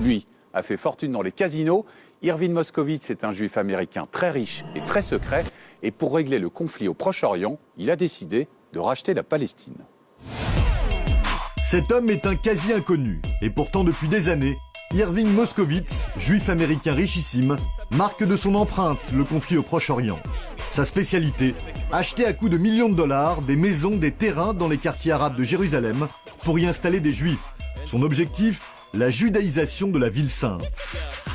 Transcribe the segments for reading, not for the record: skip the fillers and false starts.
Lui a fait fortune dans les casinos. Irving Moscovitz est un juif américain très riche et très secret. Et pour régler le conflit au Proche-Orient, il a décidé de racheter la Palestine. Cet homme est un quasi-inconnu. Et pourtant, depuis des années, Irving Moscovitz, juif américain richissime, marque de son empreinte le conflit au Proche-Orient. Sa spécialité, acheter à coups de millions de dollars des maisons, des terrains dans les quartiers arabes de Jérusalem pour y installer des juifs. Son objectif, la judaïsation de la ville sainte.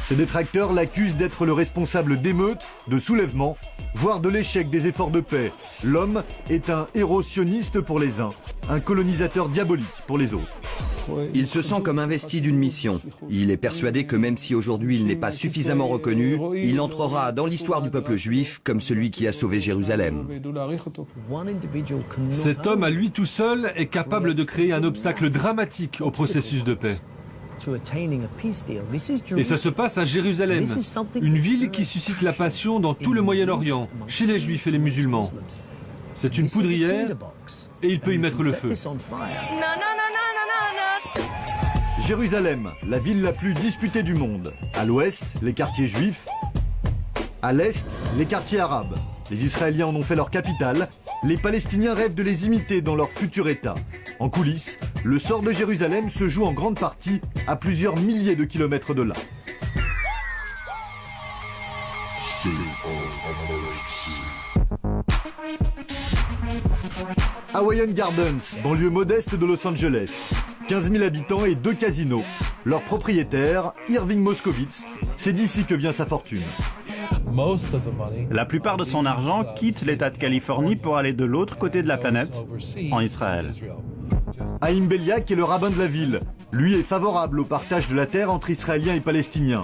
Ses détracteurs l'accusent d'être le responsable d'émeutes, de soulèvements, voire de l'échec des efforts de paix. L'homme est un héros sioniste pour les uns, un colonisateur diabolique pour les autres. Il se sent comme investi d'une mission. Il est persuadé que même si aujourd'hui il n'est pas suffisamment reconnu, il entrera dans l'histoire du peuple juif comme celui qui a sauvé Jérusalem. Cet homme à lui tout seul est capable de créer un obstacle dramatique au processus de paix. Et ça se passe à Jérusalem, une ville qui suscite la passion dans tout le Moyen-Orient, chez les Juifs et les musulmans. C'est une poudrière et il peut y mettre le feu. Jérusalem, la ville la plus disputée du monde. À l'ouest, les quartiers juifs. À l'est, les quartiers arabes. Les Israéliens en ont fait leur capitale. Les Palestiniens rêvent de les imiter dans leur futur État. En coulisses, le sort de Jérusalem se joue en grande partie à plusieurs milliers de kilomètres de là. Hawaiian Gardens, banlieue modeste de Los Angeles. 15 000 habitants et 2 casinos. Leur propriétaire, Irving Moscovitz, c'est d'ici que vient sa fortune. La plupart de son argent quitte l'État de Californie pour aller de l'autre côté de la planète, en Israël. Haïm Beliak est le rabbin de la ville. Lui est favorable au partage de la terre entre Israéliens et Palestiniens.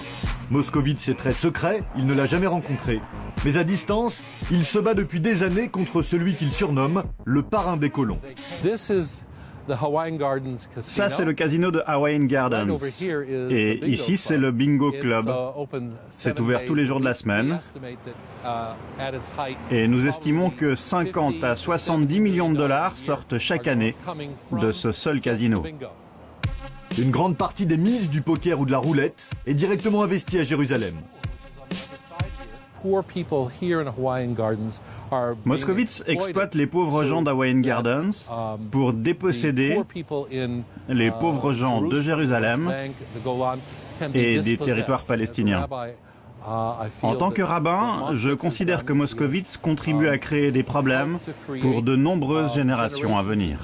Moscovitz est très secret, il ne l'a jamais rencontré. Mais à distance, il se bat depuis des années contre celui qu'il surnomme le parrain des colons. Ça, c'est le casino de Hawaiian Gardens. Et ici, c'est le Bingo Club. C'est ouvert tous les jours de la semaine. Et nous estimons que 50 à 70 millions de dollars sortent chaque année de ce seul casino. Une grande partie des mises du poker ou de la roulette est directement investie à Jérusalem. Moscovitz exploite les pauvres gens d'Hawaiian Gardens pour déposséder les pauvres gens de Jérusalem et des territoires palestiniens. En tant que rabbin, je considère que Moscovitz contribue à créer des problèmes pour de nombreuses générations à venir.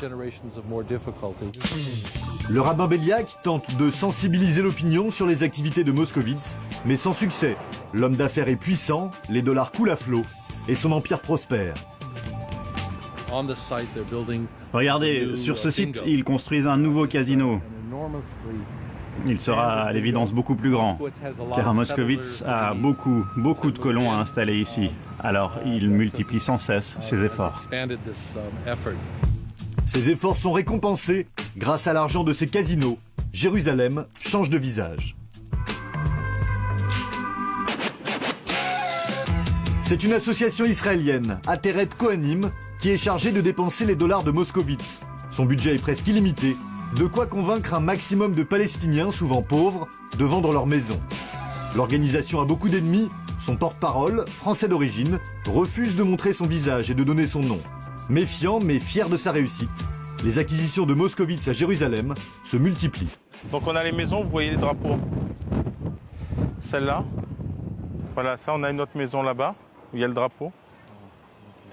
Le rabbin Beliak tente de sensibiliser l'opinion sur les activités de Moscovitz, mais sans succès. L'homme d'affaires est puissant, les dollars coulent à flot et son empire prospère. Regardez, sur ce site, ils construisent un nouveau casino. Il sera à l'évidence beaucoup plus grand, car Moscovitz a beaucoup de colons à installer ici. Alors il multiplie sans cesse ses efforts. Ces efforts sont récompensés grâce à l'argent de ces casinos. Jérusalem change de visage. C'est une association israélienne, Ateret Kohanim, qui est chargée de dépenser les dollars de Moscovitz. Son budget est presque illimité, de quoi convaincre un maximum de Palestiniens, souvent pauvres, de vendre leur maison. L'organisation a beaucoup d'ennemis, son porte-parole, français d'origine, refuse de montrer son visage et de donner son nom. Méfiant mais fier de sa réussite, les acquisitions de Moscovitz à Jérusalem se multiplient. Donc on a les maisons, vous voyez les drapeaux. Celle-là, voilà, ça on a une autre maison là-bas, où il y a le drapeau.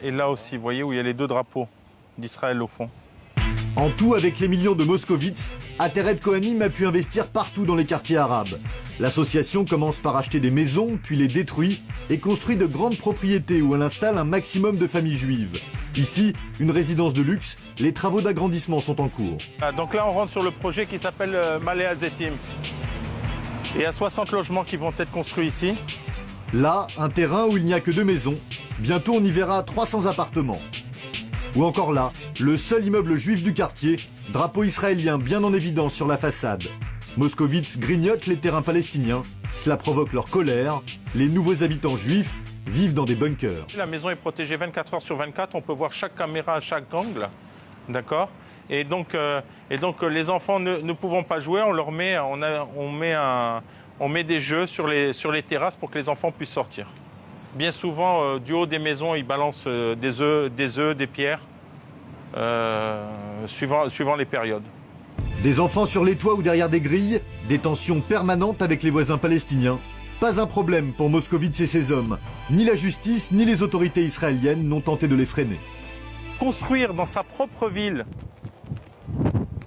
Et là aussi, vous voyez, où il y a les 2 drapeaux d'Israël au fond. En tout, avec les millions de Moscovitz, Ateret Kohanim a pu investir partout dans les quartiers arabes. L'association commence par acheter des maisons, puis les détruit et construit de grandes propriétés où elle installe un maximum de familles juives. Ici, une résidence de luxe, les travaux d'agrandissement sont en cours. Donc là, on rentre sur le projet qui s'appelle Malé Azetim. Et il y a 60 logements qui vont être construits ici. Là, un terrain où il n'y a que 2 maisons. Bientôt, on y verra 300 appartements. Ou encore là, le seul immeuble juif du quartier, drapeau israélien bien en évidence sur la façade. Moscovitz grignote les terrains palestiniens, cela provoque leur colère, les nouveaux habitants juifs vivent dans des bunkers. La maison est protégée 24 heures sur 24, on peut voir chaque caméra à chaque angle, d'accord ? Et donc les enfants ne pouvant pas jouer, on met des jeux sur les terrasses pour que les enfants puissent sortir. Bien souvent, du haut des maisons, ils balancent des œufs, des pierres, suivant les périodes. Des enfants sur les toits ou derrière des grilles, des tensions permanentes avec les voisins palestiniens. Pas un problème pour Moscovitz et ses hommes. Ni la justice, ni les autorités israéliennes n'ont tenté de les freiner. Construire dans sa propre ville,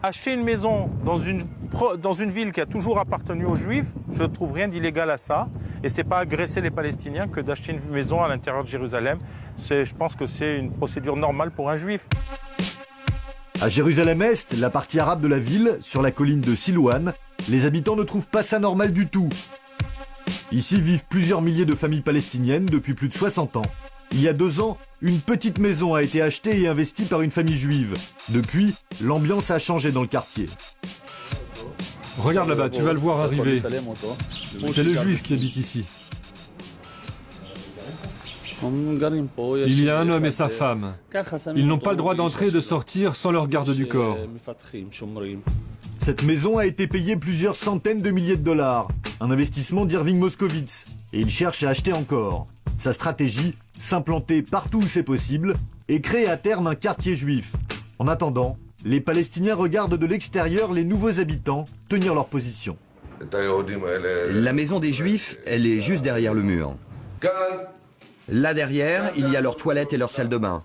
acheter une maison dans une ville qui a toujours appartenu aux Juifs, je ne trouve rien d'illégal à ça. Et ce n'est pas agresser les Palestiniens que d'acheter une maison à l'intérieur de Jérusalem. Je pense que c'est une procédure normale pour un Juif. À Jérusalem-Est, la partie arabe de la ville, sur la colline de Silouan, les habitants ne trouvent pas ça normal du tout. Ici vivent plusieurs milliers de familles palestiniennes depuis plus de 60 ans. Il y a 2 ans, une petite maison a été achetée et investie par une famille juive. Depuis, l'ambiance a changé dans le quartier. Regarde là-bas, tu vas le voir arriver. C'est le juif qui habite ici. Il y a un homme et sa femme. Ils n'ont pas le droit d'entrer et de sortir sans leur garde du corps. Cette maison a été payée plusieurs centaines de milliers de dollars. Un investissement d'Irving Moscovitz. Et il cherche à acheter encore. Sa stratégie, s'implanter partout où c'est possible et créer à terme un quartier juif. En attendant, les Palestiniens regardent de l'extérieur les nouveaux habitants tenir leur position. La maison des Juifs, elle est juste derrière le mur. Là derrière, il y a leurs toilettes et leur salle de bain.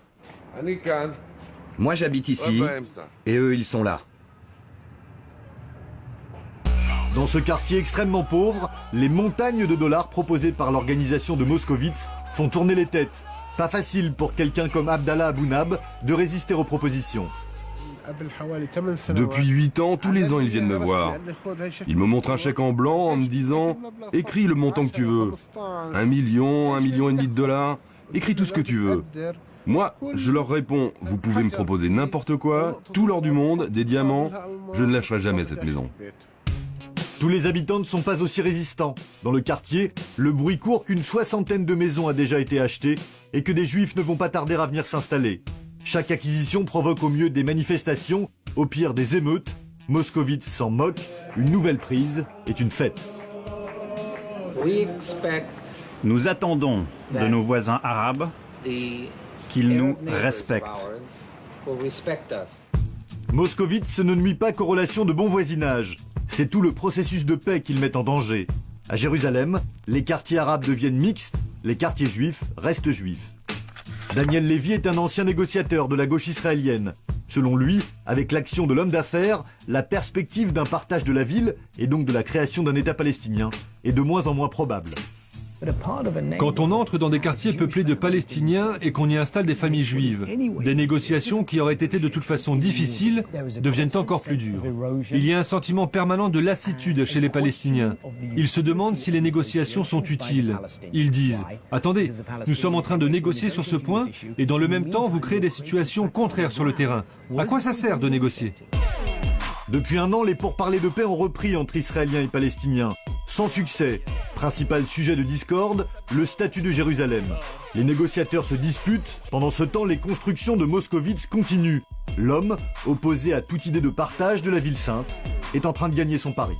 Moi j'habite ici, et eux ils sont là. Dans ce quartier extrêmement pauvre, les montagnes de dollars proposées par l'organisation de Moscovitz font tourner les têtes. Pas facile pour quelqu'un comme Abdallah Abounab de résister aux propositions. Depuis 8 ans, tous les ans, ils viennent me voir. Ils me montrent un chèque en blanc en me disant « Écris le montant que tu veux. 1 million, 1,5 million de dollars. Écris tout ce que tu veux. » Moi, je leur réponds « Vous pouvez me proposer n'importe quoi, tout l'or du monde, des diamants. Je ne lâcherai jamais cette maison. » Tous les habitants ne sont pas aussi résistants. Dans le quartier, le bruit court qu'une 60aine de maisons a déjà été achetée et que des juifs ne vont pas tarder à venir s'installer. Chaque acquisition provoque au mieux des manifestations, au pire des émeutes. Moscovitz s'en moque, une nouvelle prise est une fête. Nous attendons de nos voisins arabes qu'ils nous respectent. Moscovitz ne nuit pas qu'aux relations de bon voisinage. C'est tout le processus de paix qu'il met en danger. À Jérusalem, les quartiers arabes deviennent mixtes, les quartiers juifs restent juifs. Daniel Levy est un ancien négociateur de la gauche israélienne. Selon lui, avec l'action de l'homme d'affaires, la perspective d'un partage de la ville, et donc de la création d'un État palestinien, est de moins en moins probable. Quand on entre dans des quartiers peuplés de Palestiniens et qu'on y installe des familles juives, des négociations qui auraient été de toute façon difficiles deviennent encore plus dures. Il y a un sentiment permanent de lassitude chez les Palestiniens. Ils se demandent si les négociations sont utiles. Ils disent « Attendez, nous sommes en train de négocier sur ce point et dans le même temps vous créez des situations contraires sur le terrain. À quoi ça sert de négocier ?» Depuis 1 an, les pourparlers de paix ont repris entre Israéliens et Palestiniens. Sans succès. Principal sujet de discorde, le statut de Jérusalem. Les négociateurs se disputent. Pendant ce temps, les constructions de Moscovitz continuent. L'homme, opposé à toute idée de partage de la ville sainte, est en train de gagner son pari.